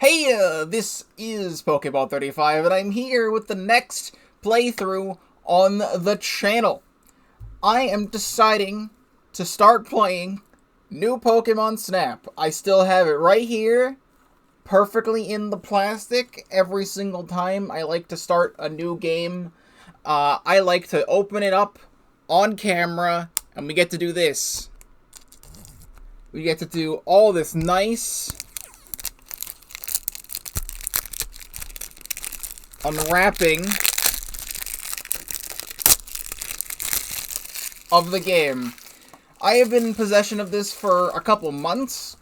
Heya! This is Pokémon 35, and I'm here with the next playthrough on the channel. I am deciding to start playing new Pokémon Snap. I still have it right here, perfectly in the plastic. Every single time I like to start a new game, I like to open it up on camera, and we get to do this. We get to do all this nice unwrapping of the game. I have been in possession of this for a couple months.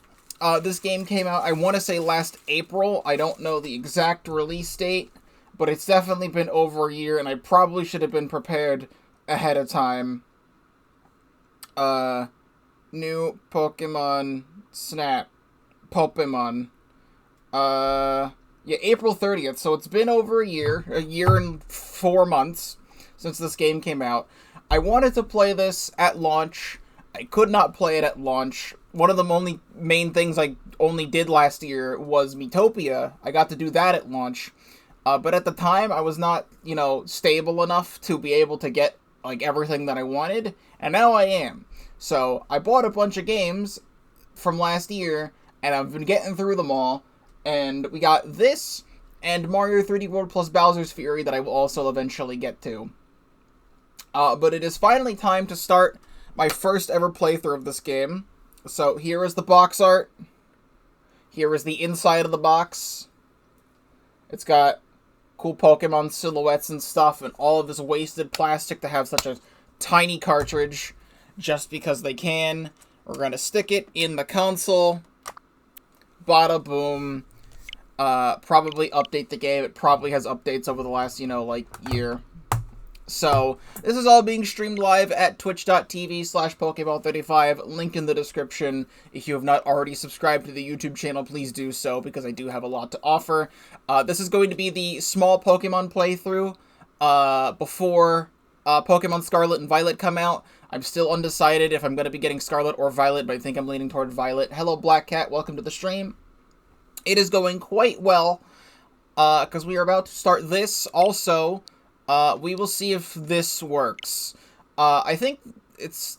This game came out, I want to say last April. I don't know the exact release date, but it's definitely been over a year, and I probably should have been prepared ahead of time. New Pokémon Snap. Pokémon. Yeah, April 30th, so it's been over a year and 4 months since this game came out. I wanted to play this at launch. I could not play it at launch. One of the main things I only did last year was Miitopia. I got to do that at launch. But at the time, I was not, stable enough to be able to get, everything that I wanted. And now I am. So, I bought a bunch of games from last year, and I've been getting through them all. And we got this, and Mario 3D World plus Bowser's Fury that I will also eventually get to. But it is finally time to start my first ever playthrough of this game. So here is the box art. Here is the inside of the box. It's got cool Pokemon silhouettes and stuff, and all of this wasted plastic to have such a tiny cartridge just because they can. We're going to stick it in the console. Bada boom. Probably update the game. It probably has updates over the last, year. So, this is all being streamed live at twitch.tv/Pokemon35. Link in the description. If you have not already subscribed to the YouTube channel, please do so, because I do have a lot to offer. This is going to be the small Pokemon playthrough, before Pokemon Scarlet and Violet come out. I'm still undecided if I'm going to be getting Scarlet or Violet, but I think I'm leaning toward Violet. Hello, Black Cat. Welcome to the stream. It is going quite well, because we are about to start this. Also, we will see if this works. I think it's...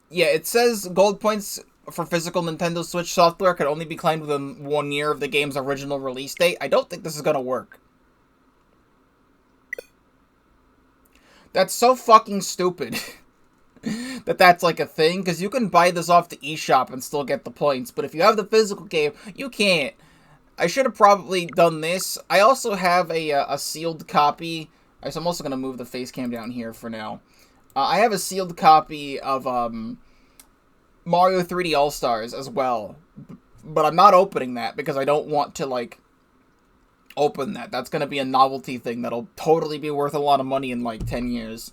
Yeah, it says gold points for physical Nintendo Switch software could only be claimed within 1 year of the game's original release date. I don't think this is going to work. That's so fucking stupid. That's a thing, because you can buy this off the eShop and still get the points, but if you have the physical game, you can't. I should have probably done this. I also have a sealed copy. So I'm also going to move the face cam down here for now. I have a sealed copy of Mario 3D All-Stars as well, but I'm not opening that because I don't want to, open that. That's going to be a novelty thing that'll totally be worth a lot of money in, 10 years.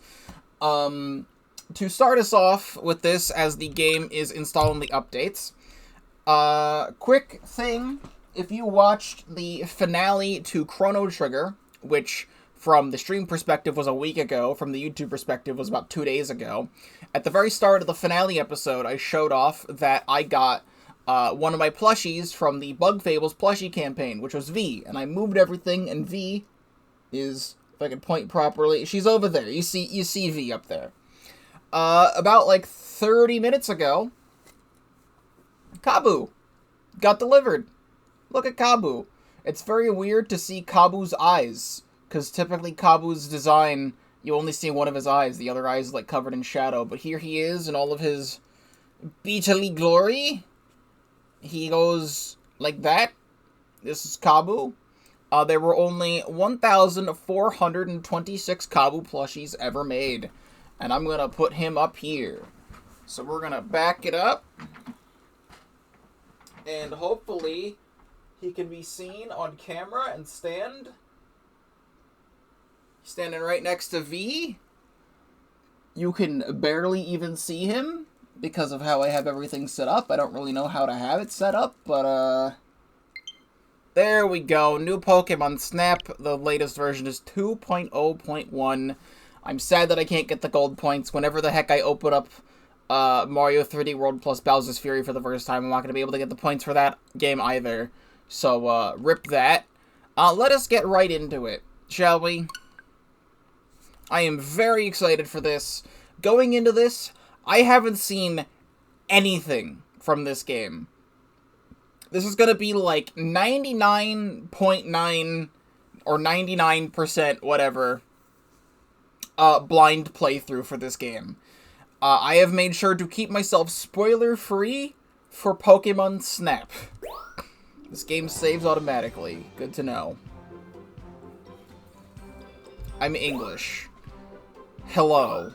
To start us off with this, as the game is installing the updates, quick thing, if you watched the finale to Chrono Trigger, which from the stream perspective was a week ago, from the YouTube perspective was about 2 days ago, at the very start of the finale episode, I showed off that I got one of my plushies from the Bug Fables plushie campaign, which was V, and I moved everything, and V is, if I can point properly, she's over there. You see V up there. About 30 minutes ago, Kabu got delivered. Look at Kabu. It's very weird to see Kabu's eyes, because typically Kabu's design, you only see one of his eyes. The other eye is covered in shadow, but here he is in all of his beastly glory. He goes like that. This is Kabu. There were only 1,426 Kabu plushies ever made. And I'm going to put him up here. So we're going to back it up. And hopefully he can be seen on camera and stand. Standing right next to V. You can barely even see him because of how I have everything set up. I don't really know how to have it set up, but there we go. New Pokemon Snap. The latest version is 2.0.1. I'm sad that I can't get the gold points. Whenever the heck I open up Mario 3D World plus Bowser's Fury for the first time, I'm not going to be able to get the points for that game either. So, rip that. Let us get right into it, shall we? I am very excited for this. Going into this, I haven't seen anything from this game. This is gonna be like 99.9 or 99% whatever blind playthrough for this game. I have made sure to keep myself spoiler-free for Pokémon Snap. This game saves automatically. Good to know. I'm English. Hello.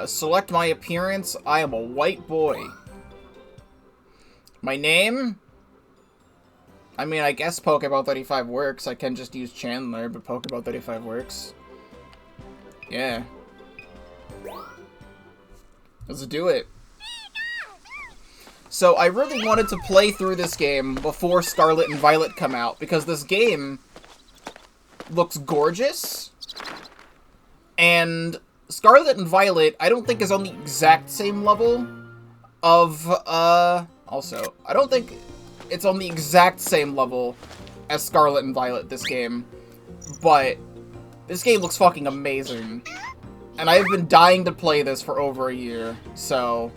Select my appearance. I am a white boy. My name? I mean, I guess Pokeball 35 works. I can just use Chandler, but Pokeball 35 works. Yeah. Let's do it. So, I really wanted to play through this game before Scarlet and Violet come out, because this game looks gorgeous. And Scarlet and Violet, I don't think is on the exact same level of, also, I don't think it's on the exact same level as Scarlet and Violet, this game. But this game looks fucking amazing. And I have been dying to play this for over a year, so...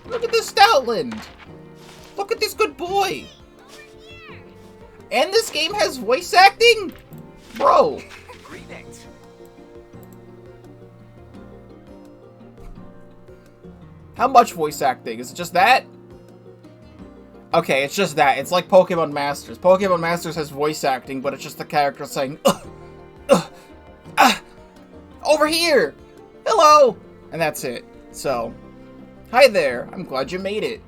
Look at this Stoutland! Look at this good boy! And this game has voice acting? Bro! Greetings. How much voice acting? Is it just that? Okay, it's just that. It's like Pokemon Masters. Pokemon Masters has voice acting, but it's just the character saying, over here! Hello! And that's it. So, hi there. I'm glad you made it.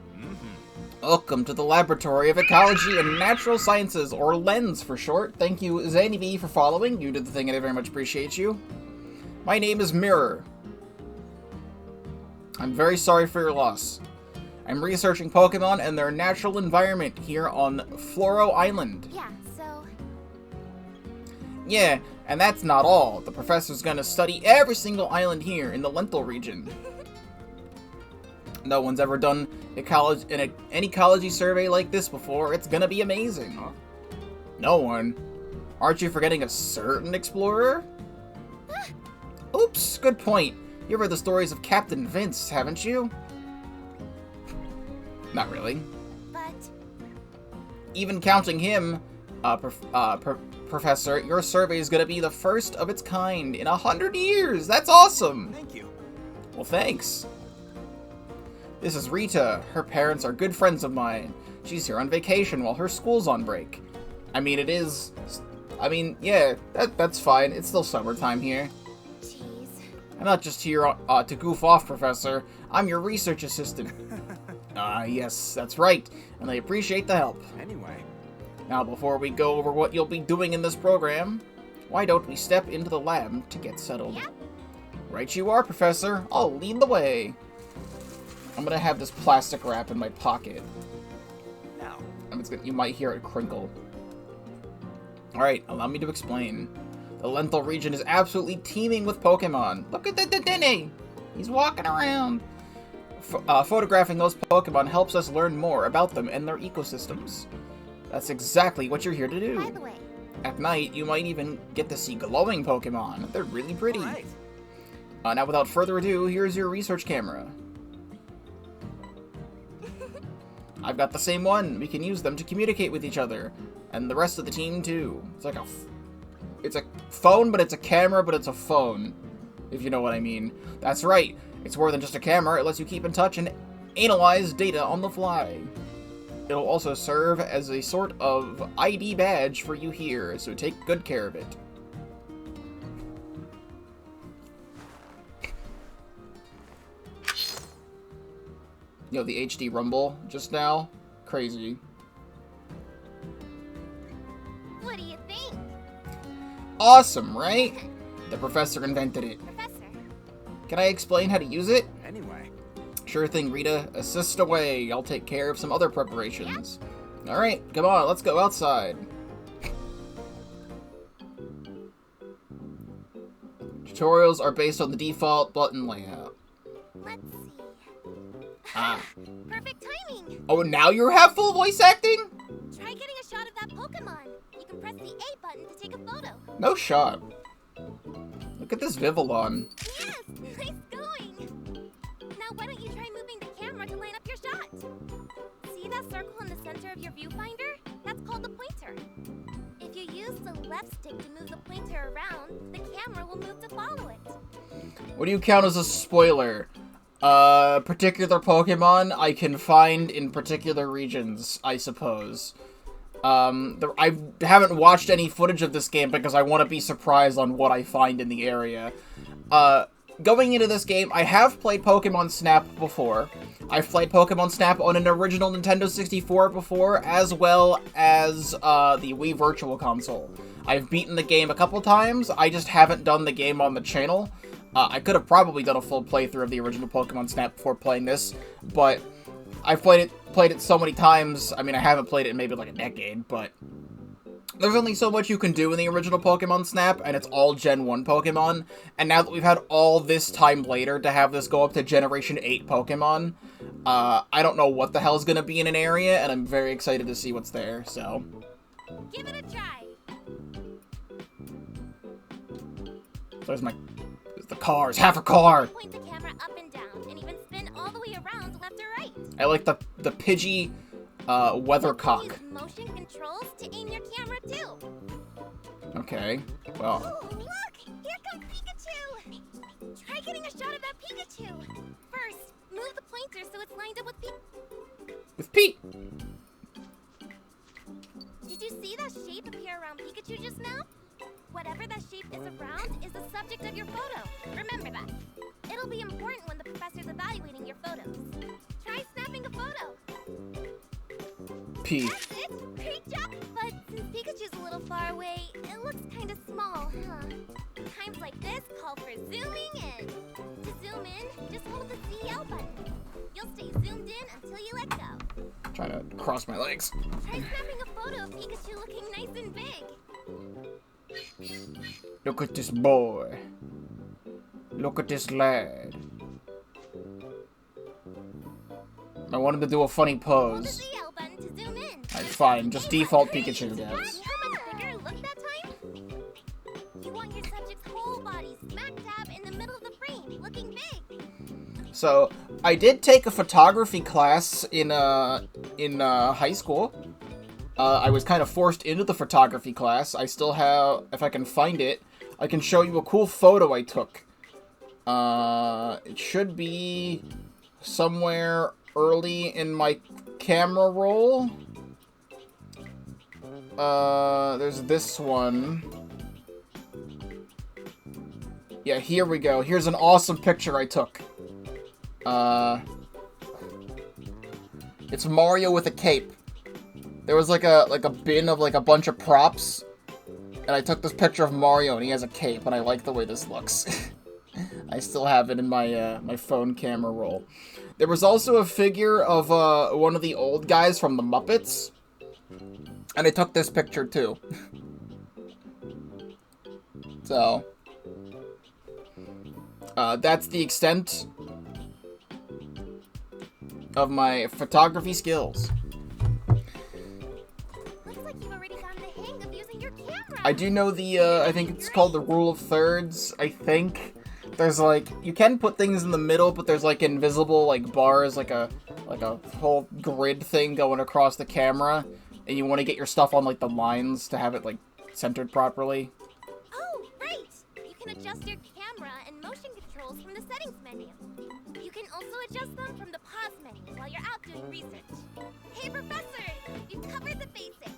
Welcome to the Laboratory of Ecology and Natural Sciences, or LENS for short. Thank you, Zanny B, for following. You did the thing and I very much appreciate you. My name is Mirror. I'm very sorry for your loss. I'm researching Pokemon and their natural environment here on Floro Island. Yeah, so... Yeah, and that's not all. The professor's gonna study every single island here in the Lental Region. No one's ever done an ecology survey like this before. It's gonna be amazing. No one? Aren't you forgetting a certain explorer? Oops, good point. You've heard the stories of Captain Vince, haven't you? Not really. But... Even counting him, Professor, your survey is gonna be the first of its kind in 100 years! That's awesome! Thank you. Well, thanks. This is Rita. Her parents are good friends of mine. She's here on vacation while her school's on break. I mean, it is... I mean, yeah, that's fine. It's still summertime here. Jeez. I'm not just here to goof off, Professor. I'm your research assistant. Yes, that's right. And I appreciate the help. Anyway. Now, before we go over what you'll be doing in this program, why don't we step into the lab to get settled? Yep. Right you are, Professor. I'll lead the way. I'm gonna have this plastic wrap in my pocket. Now. You might hear it crinkle. Alright, allow me to explain. The Lental Region is absolutely teeming with Pokemon. Look at the Dedenne! He's walking around. Photographing those Pokemon helps us learn more about them and their ecosystems. That's exactly what you're here to do. By the way... At night, you might even get to see glowing Pokemon. They're really pretty. Right. Now, without further ado, here's your research camera. I've got the same one. We can use them to communicate with each other. And the rest of the team, too. It's like it's a phone, but it's a camera, but it's a phone. If you know what I mean. That's right. It's more than just a camera. It lets you keep in touch and analyze data on the fly. It'll also serve as a sort of ID badge for you here, so take good care of it. Yo, the HD rumble just now, crazy. What do you think? Awesome, right? The professor invented it. Professor? Can I explain how to use it? Anyway. Sure thing, Rita. Assist away. I'll take care of some other preparations. Alright, come on, let's go outside. Tutorials are based on the default button layout. Let's see. Ah. Professor! perfect timing. Oh, now you have full voice acting? Try getting a shot of that Pokemon. You can press the A button to take a photo. No shot. Look at this Vivillon. Yes, nice going. Now why don't you try moving the camera to line up your shot? See that circle in the center of your viewfinder? That's called the pointer. If you use the left stick to move the pointer around, the camera will move to follow it. What do you count as a spoiler? Particular Pokemon I can find in particular regions, I suppose. I haven't watched any footage of this game because I want to be surprised on what I find in the area. Going into this game, I have played Pokémon Snap before. I've played Pokémon Snap on an original Nintendo 64 before, as well as the Wii Virtual Console. I've beaten the game a couple times, I just haven't done the game on the channel. I could have probably done a full playthrough of the original Pokémon Snap before playing this, but I've played it so many times. I mean, I haven't played it in maybe like a decade, but there's only so much you can do in the original Pokemon Snap, and it's all Gen 1 Pokemon. And now that we've had all this time later to have this go up to Generation 8 Pokemon, I don't know what the hell's gonna be in an area, and I'm very excited to see what's there, so. Give it a try. There's the cars, half a car! Point the camera up and down, and even spin all the way around left or right. I like the Pidgey, weathercock. Use motion controls to aim your camera too. Okay, well. Oh, look! Here comes Pikachu! Try getting a shot of that Pikachu. First, move the pointer so it's lined up with Pete! Did you see that shape appear around Pikachu just now? Whatever that shape is around is the subject of your photo. Remember that. It'll be important when the professor's evaluating your photos. Try snapping a photo. P. That's it. Great job. But since Pikachu's a little far away, it looks kind of small, huh? Times like this call for zooming in. To zoom in, just hold the CL button. You'll stay zoomed in until you let go. Trying to cross my legs. Try snapping a photo of Pikachu looking nice and big. Look at this boy. Look at this lad. I want him to do a funny Hold the pose. CL button to zoom in. Alright, fine. Just default Pikachu, guys. How much bigger look that time? You want your subject's whole body smack dab in the middle of the frame, looking big. So, I did take a photography class in high school. I was kind of forced into the photography class. I still have, if I can find it, I can show you a cool photo I took. It should be somewhere early in my camera roll. There's this one. Yeah, here we go. Here's an awesome picture I took. It's Mario with a cape. There was like a bin of like a bunch of props, and I took this picture of Mario and he has a cape, and I like the way this looks. I still have it in my my phone camera roll. There was also a figure of one of the old guys from the Muppets, and I took this picture too. So that's the extent of my photography skills. Looks like you've already gotten the hang of using your camera. I do know the, I think it's called the rule of thirds, I think. There's like, you can put things in the middle, but there's like invisible, like bars, like a whole grid thing going across the camera. And you want to get your stuff on like the lines to have it like centered properly. Oh, right! You can adjust your camera and motion controls from the settings menu. You can also adjust them from the pause menu while you're out doing research. Hey, Professor! You've covered the basics.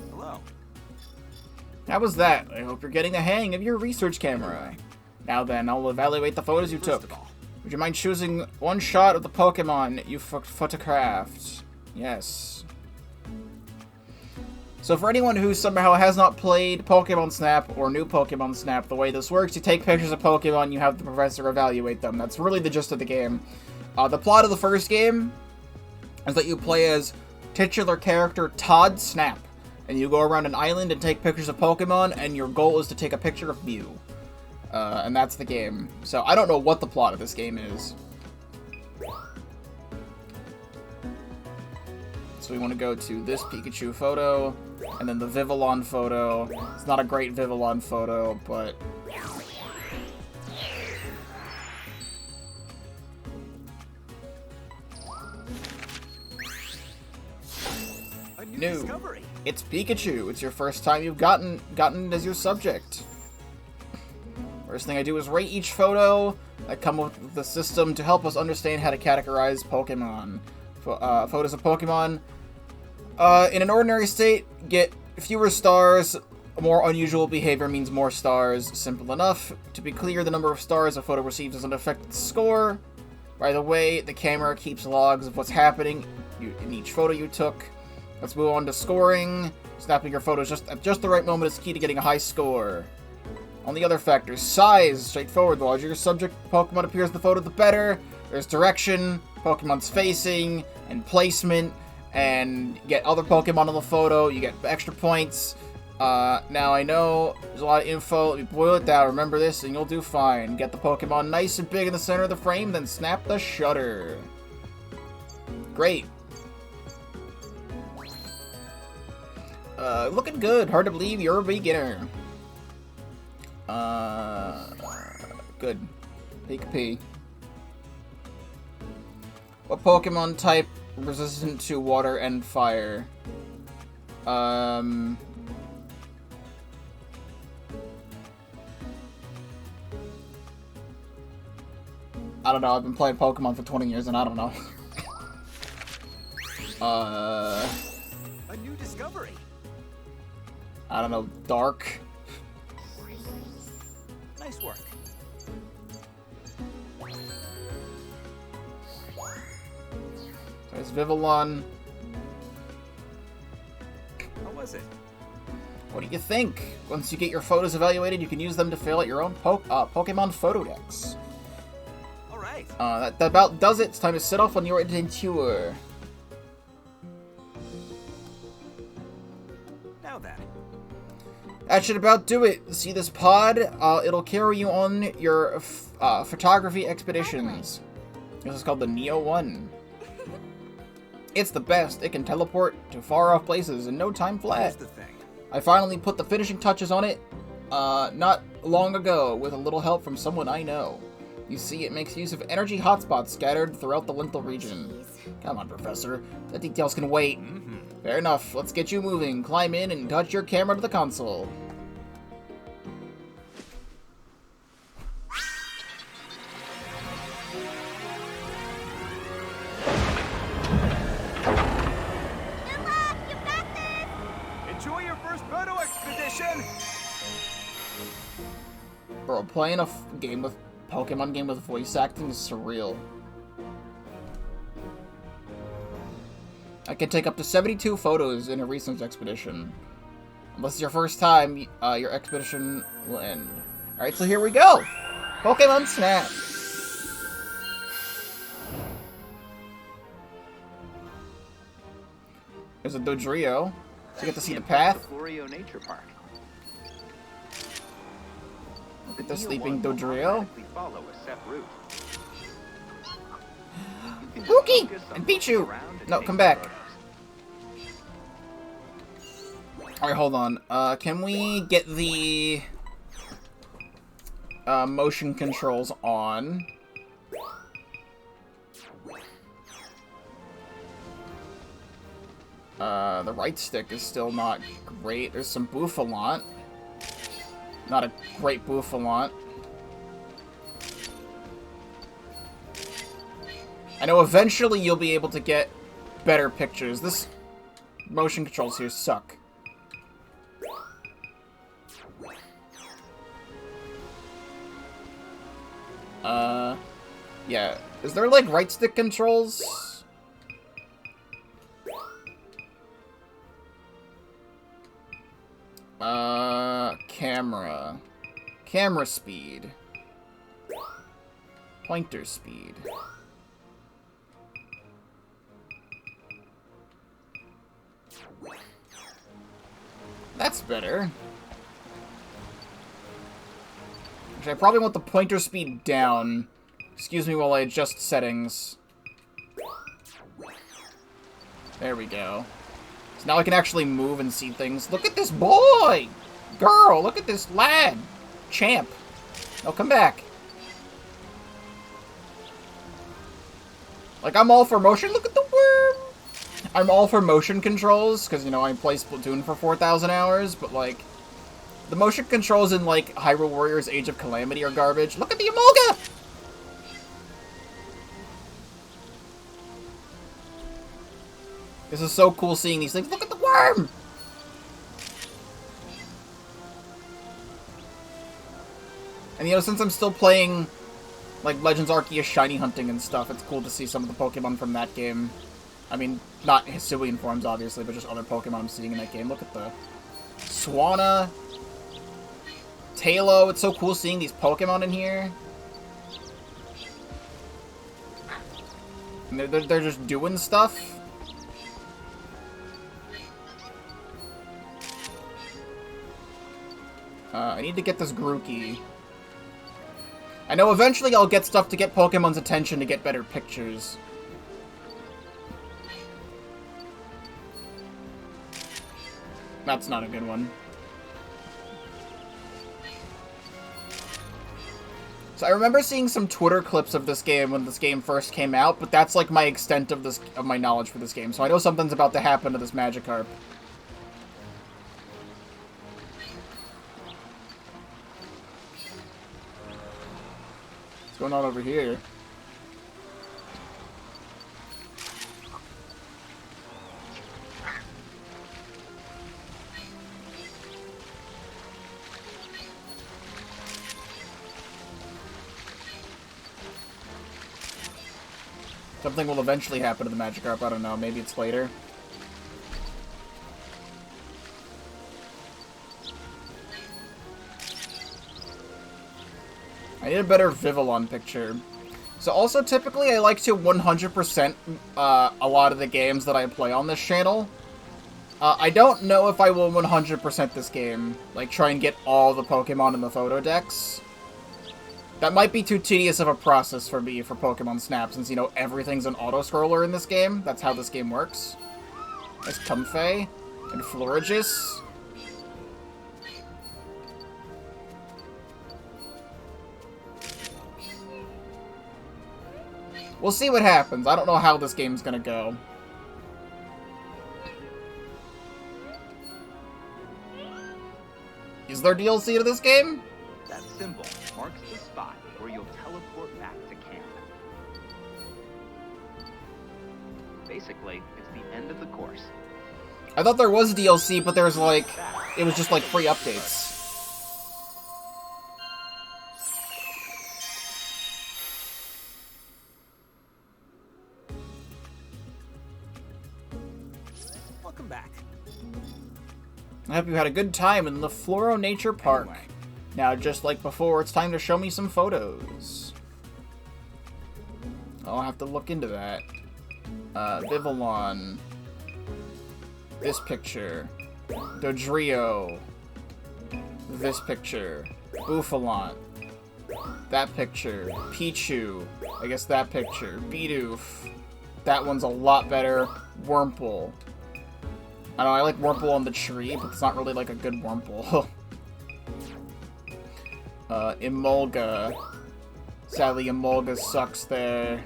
Hello. How was that? I hope you're getting the hang of your research camera. Now then, I'll evaluate the photos you took. Would you mind choosing one shot of the Pokemon you photographed? Yes. So for anyone who somehow has not played Pokémon Snap or new Pokémon Snap, the way this works, you take pictures of Pokemon, you have the professor evaluate them. That's really the gist of the game. The plot of the first game is that you play as titular character Todd Snap, and you go around an island and take pictures of Pokemon, and your goal is to take a picture of Mew. and that's the game. So I don't know what the plot of this game is. So we want to go to this Pikachu photo, and then the Vivillon photo. It's not a great Vivillon photo, but... A new New. discovery. It's Pikachu. It's your first time you've gotten as your subject. First thing I do is rate each photo. I come up with the system to help us understand how to categorize Pokemon. Photos of Pokemon in an ordinary state get fewer stars. More unusual behavior means more stars. Simple enough. To be clear, the number of stars a photo receives doesn't affect the score. By the way, the camera keeps logs of what's happening in each photo you took. Let's move on to scoring. Snapping your photos just at just the right moment is key to getting a high score. On the other factors, size, straightforward. The larger your subject Pokemon appears in the photo, the better. There's direction, Pokemon's facing, and placement, and you get other Pokemon on the photo, you get extra points. Now I know there's a lot of info. Let me boil it down. Remember this, and you'll do fine. Get the Pokemon nice and big in the center of the frame, then snap the shutter. Great. Looking good. Hard to believe you're a beginner. Good. Pika-P. What Pokemon type resistant to water and fire? I don't know. I've been playing Pokemon for 20 years and I don't know. A new discovery. I don't know. Dark. Nice work. There's Vivillon. How was it? What do you think? Once you get your photos evaluated, you can use them to fill out your own Pokemon photo decks. All right. That about does it. It's time to set off on your adventure. Now then. That should about do it. See this pod? It'll carry you on your photography expeditions. This is called the Neo 1. It's the best. It can teleport to far-off places in no time flat. Here's the thing. I finally put the finishing touches on it not long ago with a little help from someone I know. You see, it makes use of energy hotspots scattered throughout the Lental Region. Jeez. Come on, Professor. The details can wait. Fair enough. Let's get you moving. Climb in and touch your camera to the console. Good luck! You got this! Enjoy your first photo expedition. Bro, playing a Pokemon game with voice acting is surreal. I can take up to 72 photos in a research expedition. Unless it's your first time, your expedition will end. Alright, so here we go! Pokémon Snap! There's a Dodrio. So you get to see the path. Florio Nature Park. Look at the sleeping Dodrio. Follow a set route. Wookie! And Pichu! No, come back. Alright, hold on. Can we get the motion controls on? The right stick is still not great. There's some Bouffalant. Not a great Bouffalant. I know eventually you'll be able to get better pictures. This motion controls here suck. Yeah. Is there, like, right stick controls? Camera. Camera speed. Pointer speed. That's better. Actually, I probably want the pointer speed down. Excuse me while I adjust settings. There we go. So now I can actually move and see things. Look at this boy! Girl, look at this lad! Champ. Oh, come back. Like, I'm all for motion. Look at the worm! I'm all for motion controls, because, you know, I play Splatoon for 4,000 hours, but, like, the motion controls in, like, Hyrule Warriors Age of Calamity are garbage. Look at the Emolga! This is so cool seeing these things. Look at the worm! And, you know, since I'm still playing, like, Legends Arceus shiny hunting and stuff, it's cool to see some of the Pokemon from that game. I mean, not Hisuian forms, obviously, but just other Pokemon I'm seeing in that game. Look at the Swanna. Tailo. It's so cool seeing these Pokemon in here. And they're just doing stuff. I need to get this Grookey. I know eventually I'll get stuff to get Pokemon's attention to get better pictures. That's not a good one. So I remember seeing some Twitter clips of this game when this game first came out, but that's like my extent of my knowledge for this game. So I know something's about to happen to this Magikarp. What's going on over here? Something will eventually happen to the Magikarp, I don't know, maybe it's later. I need a better Vivillon picture. So also, typically, I like to 100% a lot of the games that I play on this channel. I don't know if I will 100% this game. Like, try and get all the Pokemon in the photo decks. That might be too tedious of a process for me for Pokemon Snap, since, you know, everything's an auto-scroller in this game. That's how this game works. There's Comfey and Florigis. We'll see what happens. I don't know how this game's gonna go. Is there DLC to this game? That symbol marks the spot where you'll teleport back to camp. Basically, it's the end of the course. I thought there was DLC, but there's like... it was just like free updates. Welcome back. I hope you had a good time in the Floro Nature Park. Anyway. Now, just like before, it's time to show me some photos. I'll have to look into that. Vivillon. This picture. Dodrio. This picture. Bouffalant. That picture. Pichu. I guess that picture. Bidoof. That one's a lot better. Wurmple. I don't know, I like Wurmple on the tree, but it's not really like a good Wurmple. Emolga. Sadly, Emolga sucks there.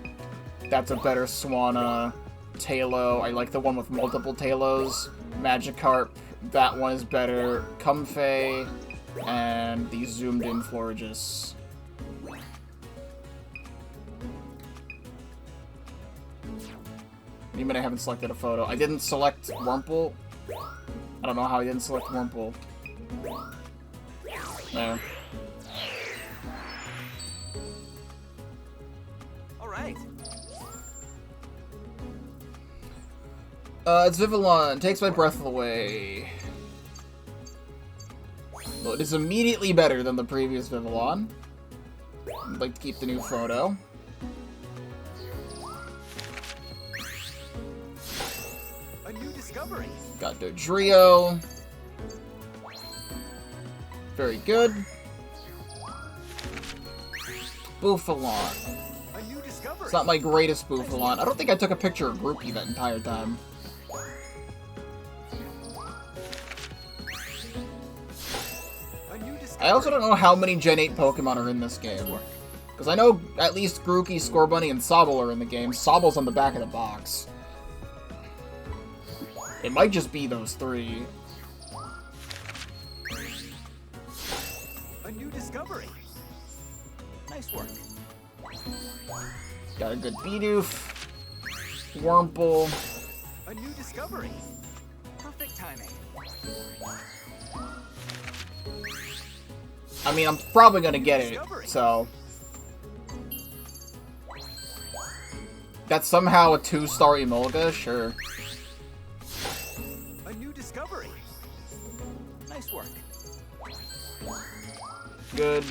That's a better Swanna. Tailo. I like the one with multiple Talos. Magikarp. That one is better. Comfey. And the zoomed-in Florigis. Even I haven't selected a photo. I didn't select Wurmple. I don't know how I didn't select Wurmple. There. Alright. It's Vivillon. Takes my breath away. Well, it is immediately better than the previous Vivillon. I'd like to keep the new photo. A new discovery. Got Dodrio. Very good. Bouffalant. A new discovery. It's not my greatest Bouffalant. I don't think I took a picture of Groupie that entire time. A new discovery. I also don't know how many Gen 8 Pokemon are in this game. Because I know at least Grookey, Scorbunny, and Sobble are in the game. Sobble's on the back of the box. It might just be those three. A new discovery. Nice work. Got a good Bidoof. Wurmple. A new discovery. Perfect timing. I mean, I'm probably gonna get it, so... That's somehow a 2-star Emolga? Sure. A new discovery. Nice work. Good.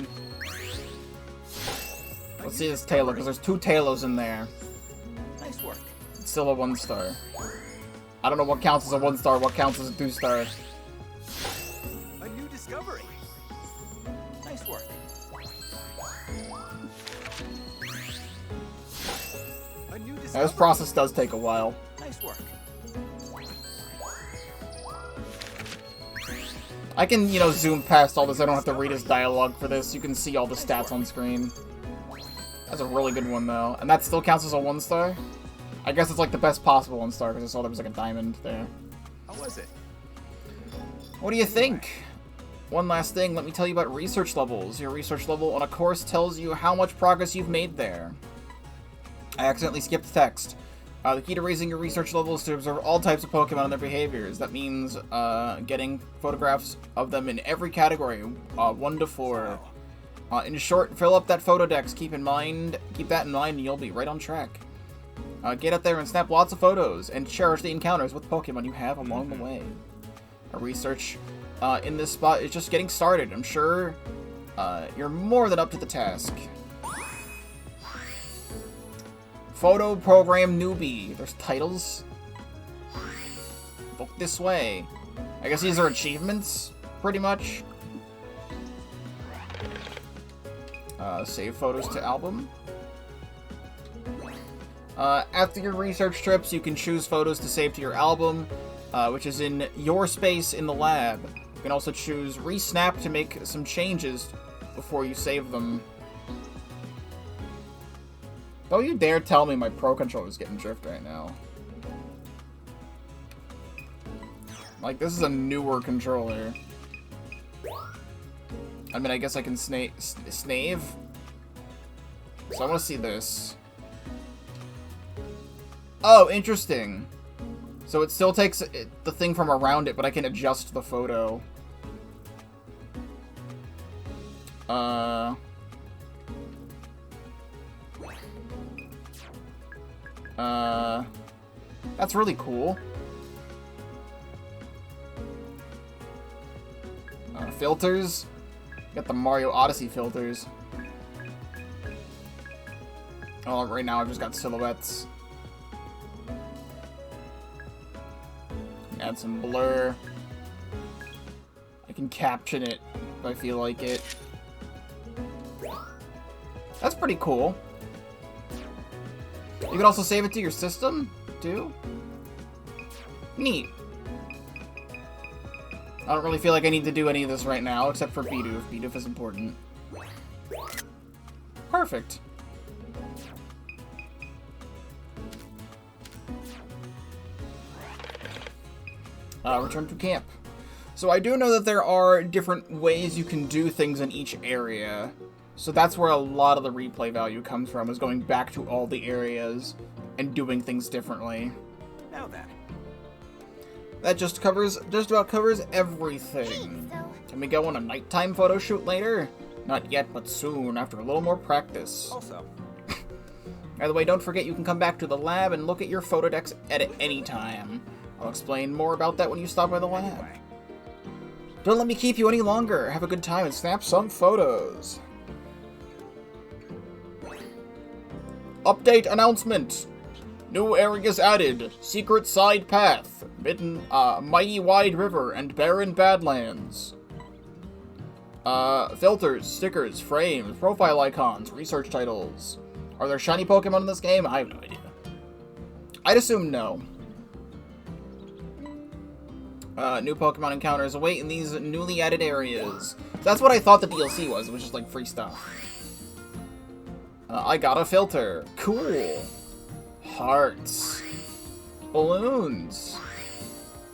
Let's see this Tailo, because there's 2 Talos in there. Nice work. It's still a 1-star. I don't know what counts as a 1-star, what counts as a 2-star. A new discovery. Nice work. A new Now, this discovery. process does take a while. Nice work. I can, you know, zoom past all this. I don't have to read his dialogue for this. You can see all the stats on screen. That's a really good one, though. And that still counts as a 1-star? I guess it's like the best possible 1-star, because I saw there was like a diamond there. How was it? What do you think? One last thing, let me tell you about research levels. Your research level on a course tells you how much progress you've made there. I accidentally skipped text. The key to raising your research level is to observe all types of Pokemon and their behaviors. That means getting photographs of them in every category, 1 to 4. In short, fill up that photo dex. Keep that in mind, and you'll be right on track. Get out there and snap lots of photos, and cherish the encounters with Pokemon you have along the way. Our research in this spot is just getting started. I'm sure you're more than up to the task. Photo program newbie. There's titles. Look this way. I guess these are achievements, pretty much. Save photos to album. After your research trips, you can choose photos to save to your album, which is in your space in the lab. You can also choose resnap to make some changes before you save them. Don't you dare tell me my Pro Controller's getting drift right now. Like, this is a newer controller. I mean, I guess I can snave. So I want to see this. Oh, interesting. So it still takes the thing from around it, but I can adjust the photo. That's really cool. Filters. Got the Mario Odyssey filters. Oh, right now I've just got silhouettes. Add some blur. I can caption it if I feel like it. That's pretty cool. You can also save it to your system, too? Neat. I don't really feel like I need to do any of this right now, except for Bidoof. Bidoof is important. Perfect. Return to camp. So I do know that there are different ways you can do things in each area. So that's where a lot of the replay value comes from, is going back to all the areas and doing things differently. Now then. That just about covers everything. Can we go on a nighttime photo shoot later? Not yet, but soon, after a little more practice. Also. By the way, don't forget you can come back to the lab and look at your photo decks at any time. I'll explain more about that when you stop by the lab. Anyway. Don't let me keep you any longer. Have a good time and snap some photos. Update announcement. New areas added. Secret Side Path. Mighty Wide River and Barren Badlands. Filters, stickers, frames, profile icons, research titles. Are there shiny Pokemon in this game? I have no idea. I'd assume no. New Pokemon encounters await in these newly added areas. So that's what I thought the DLC was. It was just like free stuff. I got a filter. Cool. Hearts. Balloons.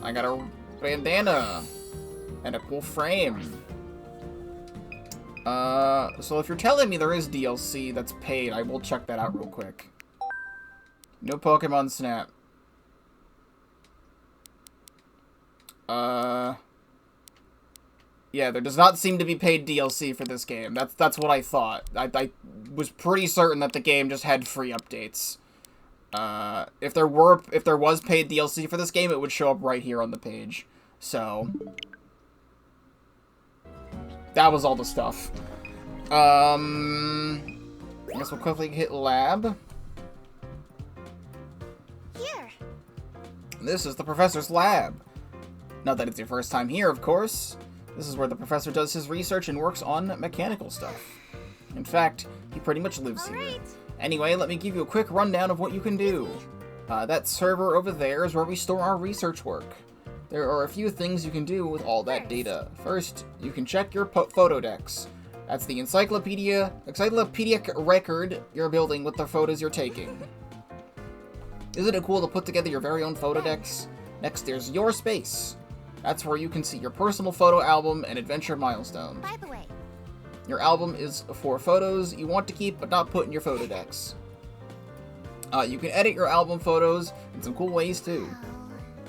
I got a bandana. And a cool frame. So if you're telling me there is DLC that's paid, I will check that out real quick. No Pokemon Snap. Yeah, there does not seem to be paid DLC for this game. That's what I thought. I was pretty certain that the game just had free updates. If there was paid DLC for this game, it would show up right here on the page. So that was all the stuff. I guess we'll quickly hit lab. Here. This is the professor's lab. Not that it's your first time here, of course. This is where the professor does his research and works on mechanical stuff. In fact, he pretty much lives here. Alright. Anyway, let me give you a quick rundown of what you can do. That server over there is where we store our research work. There are a few things you can do with all that data. First, you can check your photo decks. That's the encyclopedic record you're building with the photos you're taking. Isn't it cool to put together your very own photo decks? Next, there's your space. That's where you can see your personal photo album and adventure milestones. By the way, Your album is for photos you want to keep but not put in your photo decks. You can edit your album photos in some cool ways too.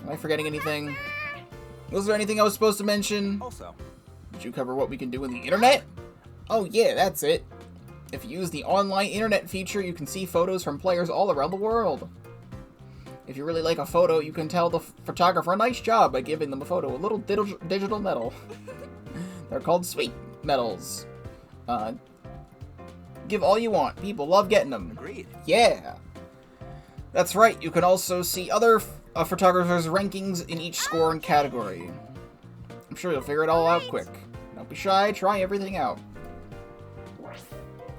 Am I forgetting anything? Was there anything I was supposed to mention? Also, Did you cover what we can do in the internet? Oh yeah, that's it. If you use the online internet feature, you can see photos from players all around the world. If you really like a photo, you can tell the photographer a nice job by giving them a photo, a little digital medal. They're called sweet medals. Give all you want. People love getting them. agreed. Yeah. That's right. You can also see other photographers' rankings in each score and category. I'm sure you'll figure it all out quick. Don't be shy. Try everything out.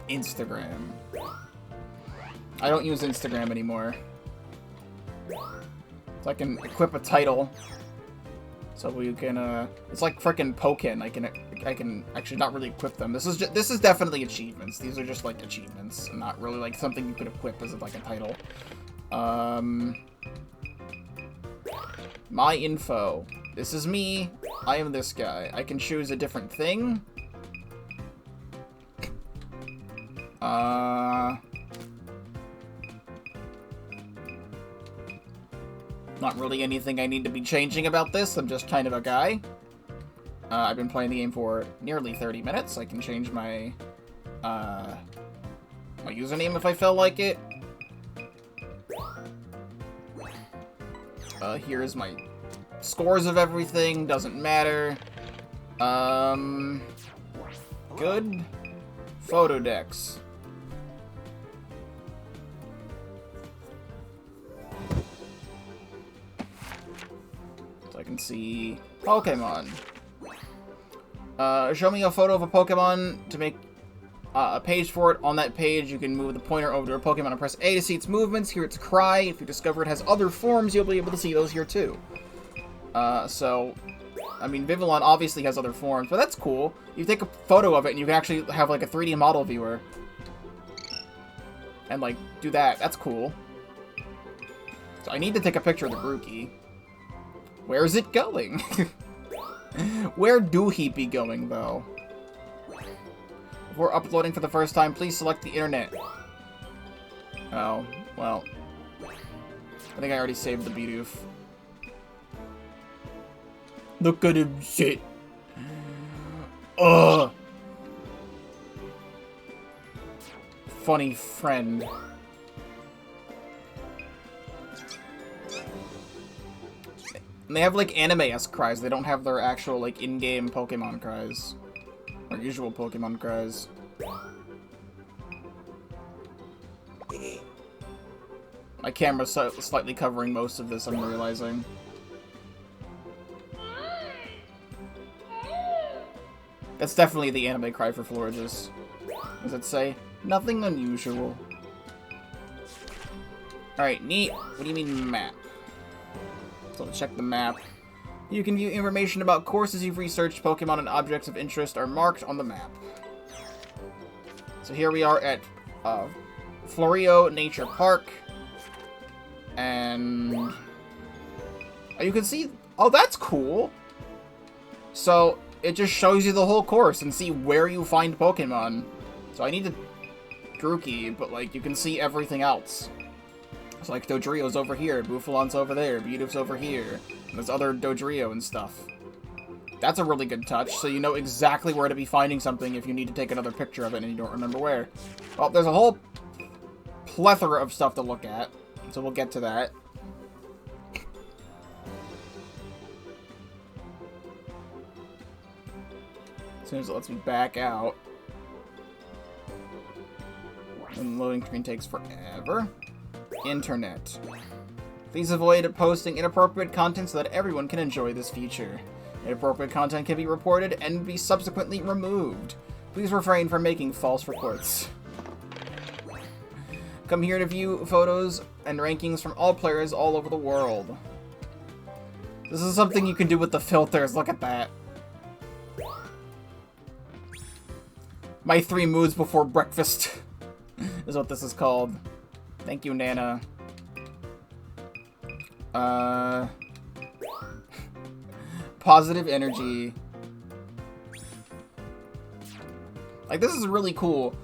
Instagram. I don't use Instagram anymore. So I can equip a title. So we can, it's like frickin' Pokken. I can actually not really equip them. This is definitely achievements. These are just like achievements, and not really like something you could equip as like a title. My info. This is me. I am this guy. I can choose a different thing. Not really anything I need to be changing about this. I'm just kind of a guy. I've been playing the game for nearly 30 minutes. I can change my my username if I feel like it. Here's my scores of everything. Doesn't matter. Good. Photo decks. So I can see Pokemon. Show me a photo of a Pokemon. To make a page for it. On that page, you can move the pointer over to a Pokemon and press A to see its movements, hear its cry. If you discover it has other forms, you'll be able to see those here too. So, I mean, Vivillon obviously has other forms, but that's cool. You take a photo of it, and you can actually have, like, a 3D model viewer. And, like, do that. That's cool. So I need to take a picture of the Grookey. Where is it going? Where do he be going, though? If we're uploading for the first time, please select the internet. Oh, well. I think I already saved the Bidoof. Look at him sit. Ugh. Funny friend. And they have, like, anime-esque cries. They don't have their actual, like, in-game Pokemon cries. Or usual Pokemon cries. My camera's slightly covering most of this, I'm realizing. That's definitely the anime cry for Florges. Does it say? Nothing unusual. Alright, neat. What do you mean map? So let's check the map. You can view information about courses you've researched. Pokemon and objects of interest are marked on the map. So here we are at Florio Nature Park. And you can see... Oh, that's cool! So, it just shows you the whole course and see where you find Pokemon. So I need to Grookey, but like, you can see everything else. So like, Dodrio's over here, Bufalon's over there, Bidooft's over here. And there's other Dodrio and stuff. That's a really good touch, so you know exactly where to be finding something if you need to take another picture of it and you don't remember where. Well, there's a whole plethora of stuff to look at, so we'll get to that. As soon as it lets me back out. And the loading screen takes forever. Internet. Please avoid posting inappropriate content so that everyone can enjoy this feature. Inappropriate content can be reported and be subsequently removed. Please refrain from making false reports. Come here to view photos and rankings from all players all over the world. This is something you can do with the filters. Look at that. My 3 moods before breakfast is what this is called. Thank you, Nana. Positive energy. Like, this is really cool.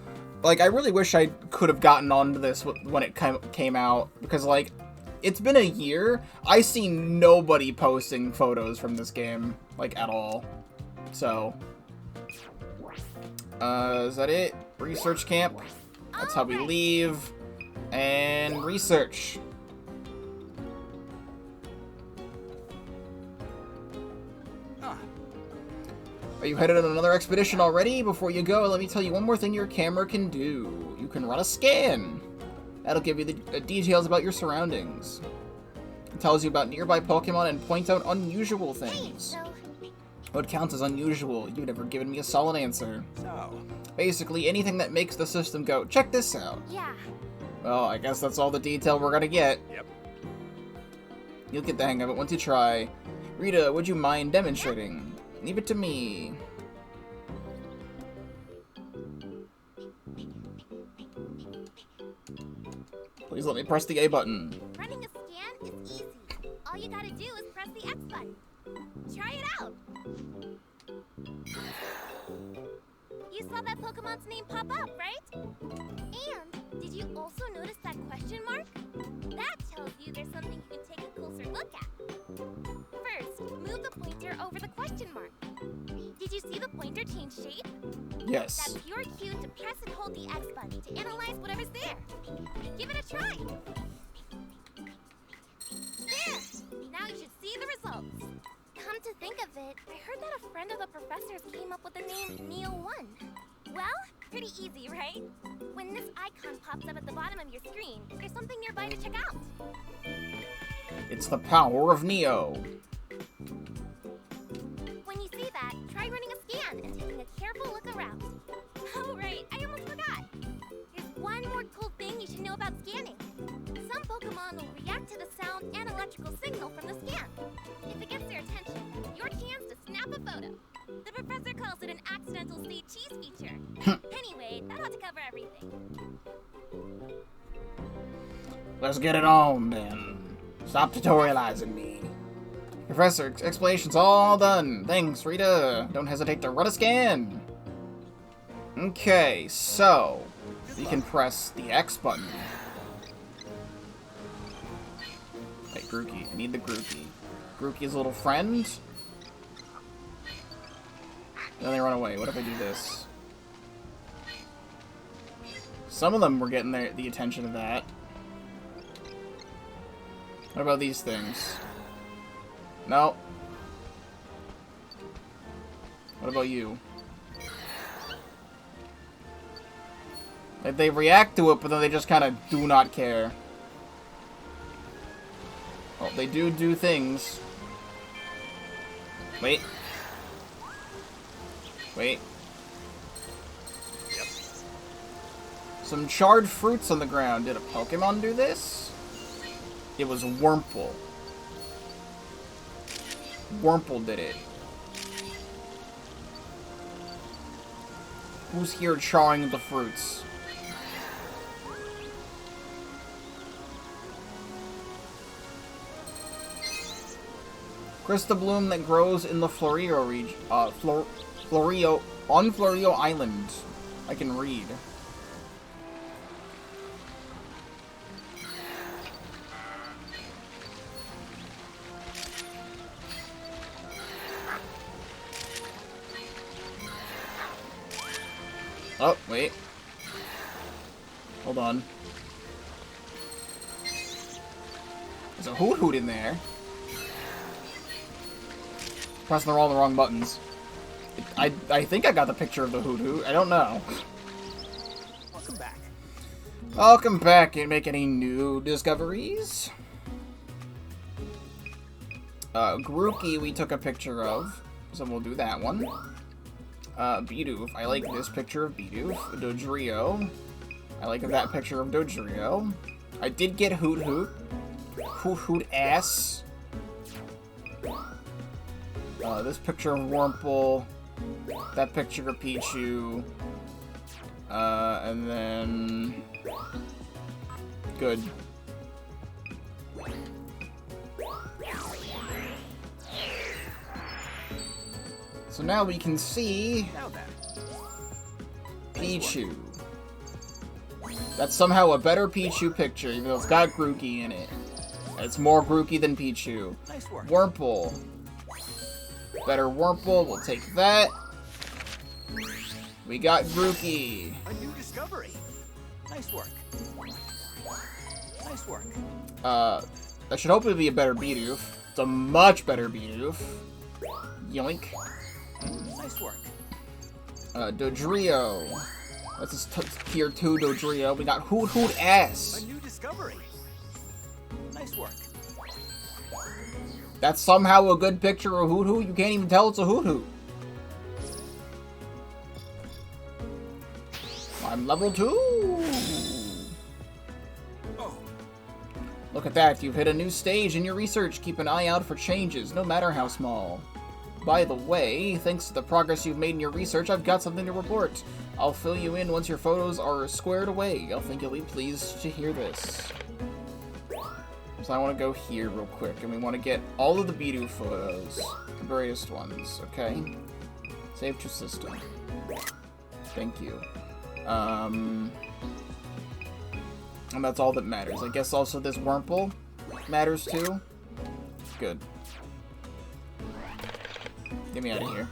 Like, I really wish I could have gotten onto this when it came out. Because, like, it's been a year. I see nobody posting photos from this game. Like, at all. So... is that it? Research camp. That's how we leave. And research. Are you headed on another expedition already? Before you go, let me tell you one more thing your camera can do. You can run a scan. That'll give you the details about your surroundings. It tells you about nearby Pokemon and points out unusual things. What counts as unusual? You've never given me a solid answer. So, Basically, anything that makes the system go, check this out. Yeah. Well, I guess that's all the detail we're gonna get. yep. You'll get the hang of it once you try. Rita, would you mind demonstrating? Leave it to me. Please let me press the A button. Running a scan is easy. All you gotta do is press the X button. Try it out. You saw that Pokemon's name pop up, right? And did you also notice that question mark? That tells you there's something you can take a closer look at. First, move the pointer over the question mark. Did you see the pointer change shape? Yes. That's your cue to press and hold the X button to analyze whatever's there. Give it a try. There! Now you should see the results. Come to think of it, I heard that a friend of the professor's came up with the name Neo1. Well, pretty easy, right? When this icon pops up at the bottom of your screen, there's something nearby to check out. It's the power of Neo. When you see that, try running a scan and taking a careful look around. Oh, right, I almost forgot. There's one more cool thing you should know about scanning. Some Pokemon will react to the sound and electrical signal from the scan. If it gets their attention, your chance to snap a photo. The professor calls it an accidental state cheese feature. Anyway, that ought to cover everything. Let's get it on, then. Stop tutorializing me. Professor, explanation's all done. Thanks, Rita. Don't hesitate to run a scan. Okay, so you can press the X button. Wait, Grookey. I need the Grookey. Grookey's little friend. Then they run away. What if I do this? Some of them were getting the attention of that. What about these things? No. What about you? Like, they react to it, but then they just kind of do not care. Well, they do things. Wait. Wait. Yep. Some charred fruits on the ground. Did a Pokemon do this? It was Wurmple. Wurmple did it. Who's here charring the fruits? Crystal bloom that grows in the Florio region. On Florio Island. I can read. Oh, wait. Hold on. There's a Hoot Hoot in there. Pressing all the wrong buttons. I think I got the picture of the Hoot Hoot. I don't know. Welcome back. Welcome back. Can you make any new discoveries? Grookey we took a picture of, so we'll do that one. Bidoof. I like this picture of Bidoof. Dodrio. I like that picture of Dodrio. I did get Hoot Hoot. Hoot Hoot ass. This picture of Wurmple. That picture of Pichu. And then... Good. So now we can see... Now then. Pichu. That's somehow a better Pichu picture, even though it's got Grookey in it. It's more Grookey than Pichu. Nice work. Wurmple. Better Wurmple, we'll take that. We got Grookey. A new discovery. Nice work. Nice work. That should hopefully be a better Bidoof. It's a much better Bidoof. Yoink. Nice work. Dodrio. That's his tier 2 Dodrio. We got Hoot Hoot ass. A new discovery. Nice work. That's somehow a good picture of Hoot Hoot. You can't even tell it's a Hoot Hoot. I'm level 2. Oh. Look at that. You've hit a new stage in your research. Keep an eye out for changes, no matter how small. By the way, thanks to the progress you've made in your research, I've got something to report. I'll fill you in once your photos are squared away. I think you'll be pleased to hear this. So I want to go here real quick, and we want to get all of the Bidoof photos, the various ones, okay? Save to system. Thank you. And that's all that matters. I guess also this Wurmple matters too. Good. Get me out of here.